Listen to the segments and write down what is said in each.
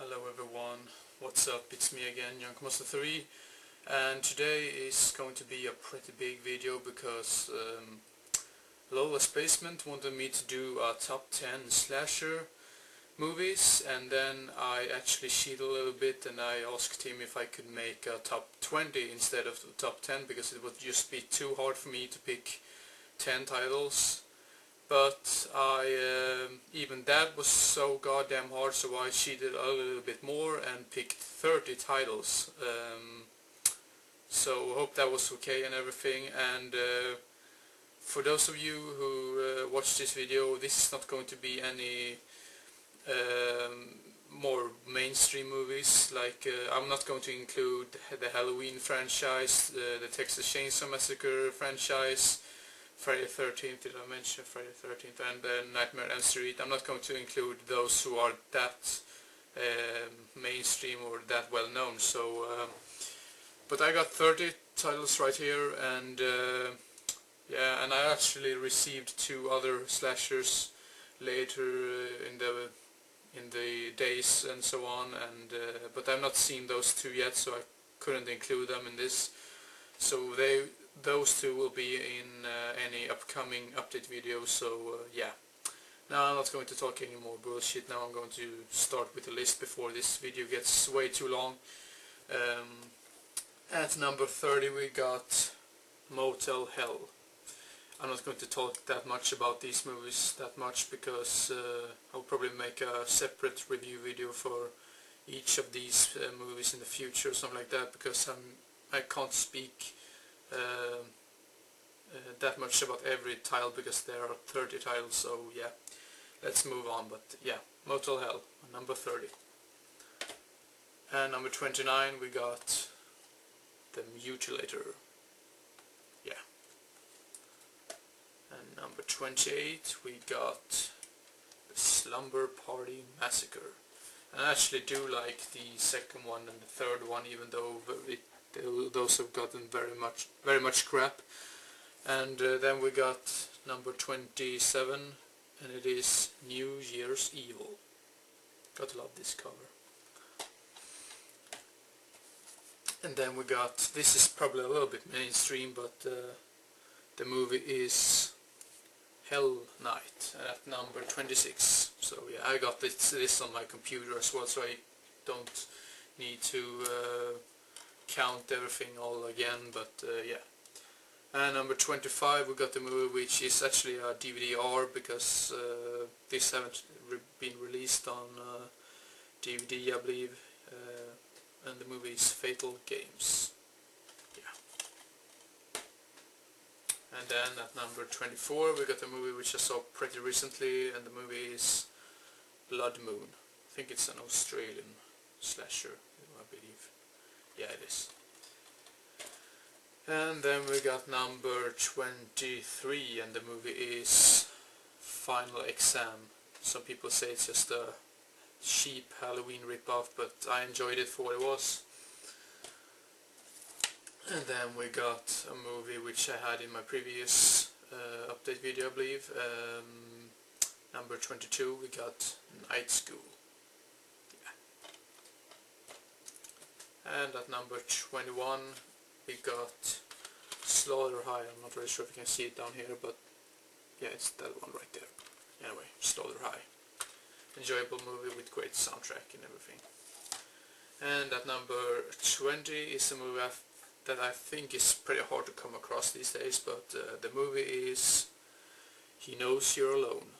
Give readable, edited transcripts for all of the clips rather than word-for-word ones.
Hello everyone, what's up? It's me again, Youngmaster3, and today is going to be a pretty big video because LolazBasement wanted me to do a top 10 slasher movies, and then I actually cheated a little bit and I asked him if I could make a top 20 instead of the top 10 because it would just be too hard for me to pick 10 titles. But even that was so goddamn hard, so I cheated a little bit more and picked 30 titles. So hope that was okay and everything. And for those of you who watch this video, this is not going to be any more mainstream movies. Like I'm not going to include the Halloween franchise, the Texas Chainsaw Massacre franchise, Friday the 13th, did I mention Friday the 13th, and Nightmare on Elm Street. I'm not going to include those who are that mainstream or that well known. So, but I got 30 titles right here, and yeah, and I actually received 2 other slashers later in the days and so on, and but I've not seen those 2 yet, so I couldn't include them in this. So those 2 will be in any upcoming update videos, so yeah. Now I'm not going to talk any more bullshit. Now I'm going to start with the list before this video gets way too long. At number 30 we got Motel Hell. I'm not going to talk that much about these movies because I'll probably make a separate review video for each of these movies in the future or something like that, because I can't speak that much about every title because there are 30 titles, so yeah, let's move on. But yeah, Motel Hell, number 30. And number 29 we got The Mutilator. Yeah. And number 28 we got The Slumber Party Massacre. And I actually do like the second one and the third one, even though those have gotten very much crap. And then we got number 27, and it is New Year's Evil. Gotta love this cover. And then we got, this is probably a little bit mainstream, but the movie is Hell Night at number 26. So yeah, I got this on my computer as well, so I don't need to count everything all again, but yeah. And number 25 we got the movie which is actually a DVD-R because this haven't been released on DVD, I believe, and the movie is Fatal Games. Yeah. And then at number 24 we got a movie which I saw pretty recently, and the movie is Blood Moon. I think it's an Australian slasher, I believe. Yeah, it is. And then we got number 23, and the movie is Final Exam. Some people say it's just a cheap Halloween ripoff, but I enjoyed it for what it was. And then we got a movie which I had in my previous update video, I believe. Number 22 we got Night School. And at number 21 we got Slaughter High. I'm not really sure if you can see it down here, but yeah, it's that one right there. Anyway, Slaughter High. Enjoyable movie with great soundtrack and everything. And at number 20 is a movie that I think is pretty hard to come across these days, but the movie is He Knows You're Alone.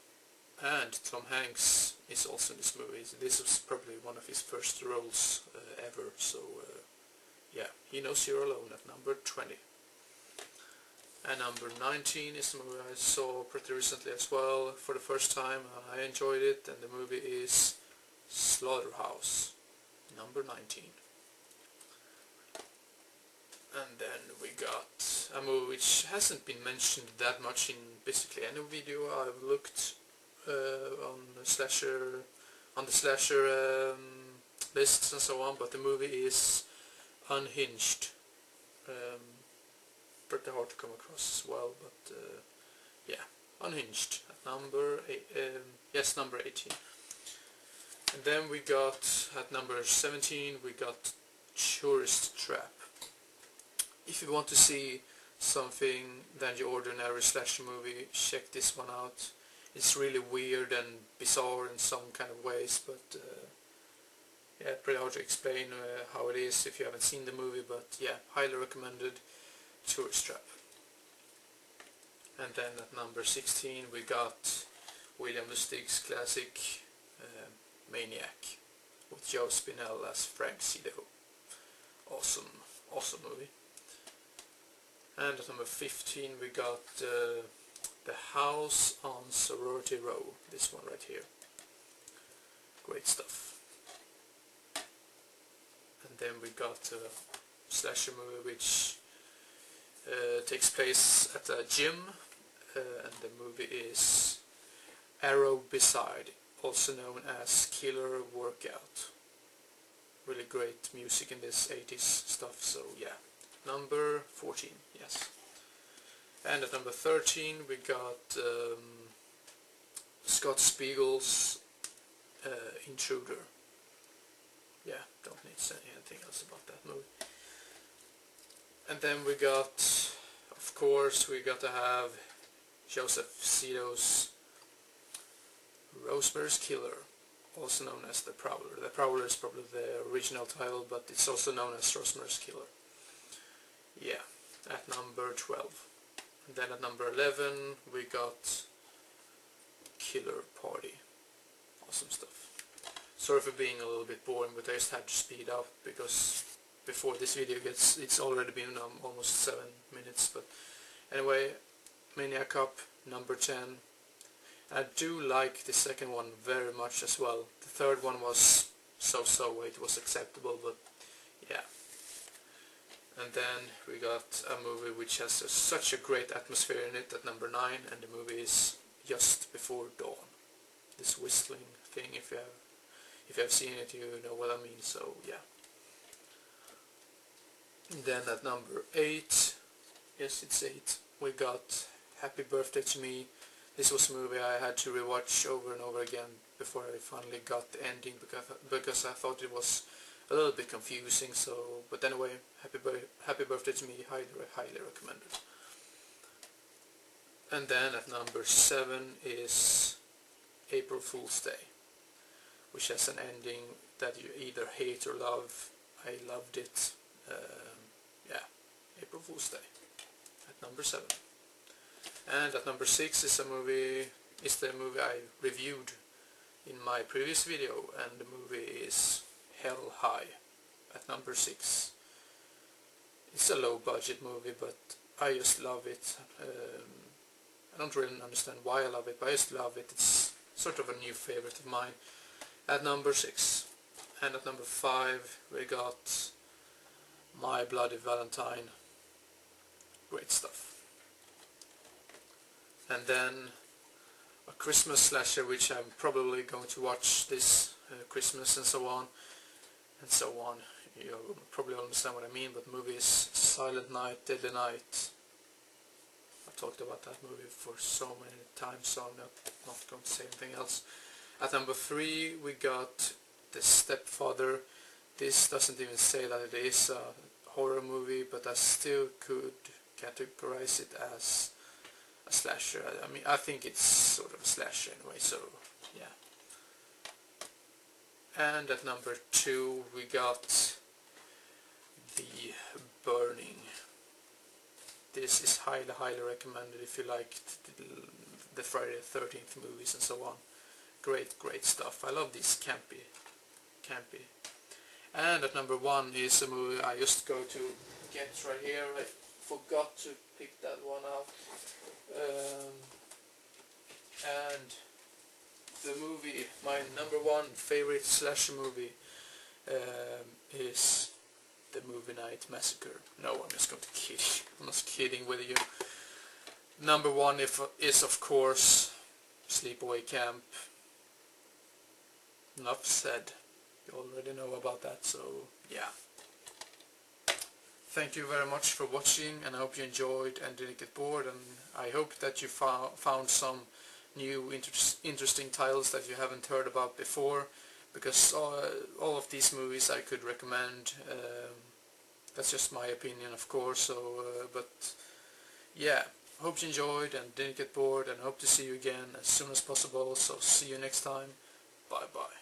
And Tom Hanks is also in this movie. This was probably one of his first roles ever, so yeah, He Knows You're Alone at number 20. And number 19 is the movie I saw pretty recently as well for the first time. I enjoyed it, and the movie is Slaughterhouse, number 19. And then we got a movie which hasn't been mentioned that much in basically any video I've looked on the slasher lists and so on, but the movie is Unhinged. Pretty hard to come across as well, but yeah, Unhinged at number 18. And then we got, at number 17, we got Tourist Trap. If you want to see something than your ordinary slasher movie, check this one out. It's really weird and bizarre in some kind of ways, but yeah, pretty hard to explain how it is if you haven't seen the movie, but yeah, highly recommended. Tourist Trap. And then at number 16 we got William Lustig's classic Maniac, with Joe Spinell as Frank Cito. Awesome movie. And at number 15 we got The House on Sorority Row, this one right here. Great stuff. And then we got a slasher movie which takes place at a gym, and the movie is Arrow Beside, also known as Killer Workout. Really great music in this 80s stuff, so yeah. Number 14, yes. And at number 13 we got Scott Spiegel's Intruder. Yeah, don't need to say anything else about that movie. And then we got, of course, we got to have Joseph Zito's Rosemary's Killer, also known as The Prowler. The Prowler is probably the original title, but it's also known as Rosemary's Killer. Yeah, at number 12. And then at number 11 we got Killer Party. Awesome stuff. Sorry for being a little bit boring, but I just had to speed up because before this video gets, it's already been almost 7 minutes. But anyway, Maniac Cop, number 10. I do like the second one very much as well. The third one was so-so, it was acceptable, but yeah. And then we got a movie which has such a great atmosphere in it at number 9, and the movie is Just Before Dawn. This whistling thing, if you have seen it, you know what I mean, so yeah. And then at number 8, yes it's 8, we got Happy Birthday to Me. This was a movie I had to rewatch over and over again before I finally got the ending, because I thought it was a little bit confusing, so, but anyway, Happy Birthday to Me, highly recommended. And then at number 7 is April Fool's Day, which has an ending that you either hate or love. I loved it. Yeah, April Fool's Day at number 7. And at number 6 is the movie I reviewed in my previous video, and the movie is Hell High at number 6. It's a low budget movie, but I just love it. I don't really understand why I love it, but I just love it. It's sort of a new favorite of mine. At number 6. And at number 5 we got My Bloody Valentine. Great stuff. And then a Christmas slasher which I'm probably going to watch this Christmas and so on. You'll probably understand what I mean, but the movie is Silent Night, Deadly Night. I've talked about that movie for so many times, so I'm not going to say anything else. At number 3 we got The Stepfather. This doesn't even say that it is a horror movie, but I still could categorize it as a slasher. I mean, I think it's sort of a slasher anyway, so yeah. And at number 2 we got The Burning. This is highly recommended if you liked the Friday the 13th movies and so on. Great stuff. I love these campy. And at number 1 is a movie I just go to get right here. I forgot to pick that one out. And the movie, my number 1 favorite slasher movie, is The Movie Night Massacre. No, I'm just going to kid you. I'm not kidding with you. Number 1 is of course Sleepaway Camp. Enough said. You already know about that, so yeah. Thank you very much for watching, and I hope you enjoyed and didn't get bored, and I hope that you found some new interesting titles that you haven't heard about before. because all of these movies I could recommend. That's just my opinion, of course. So, but yeah, hope you enjoyed and didn't get bored, and hope to see you again as soon as possible. So see you next time. Bye bye.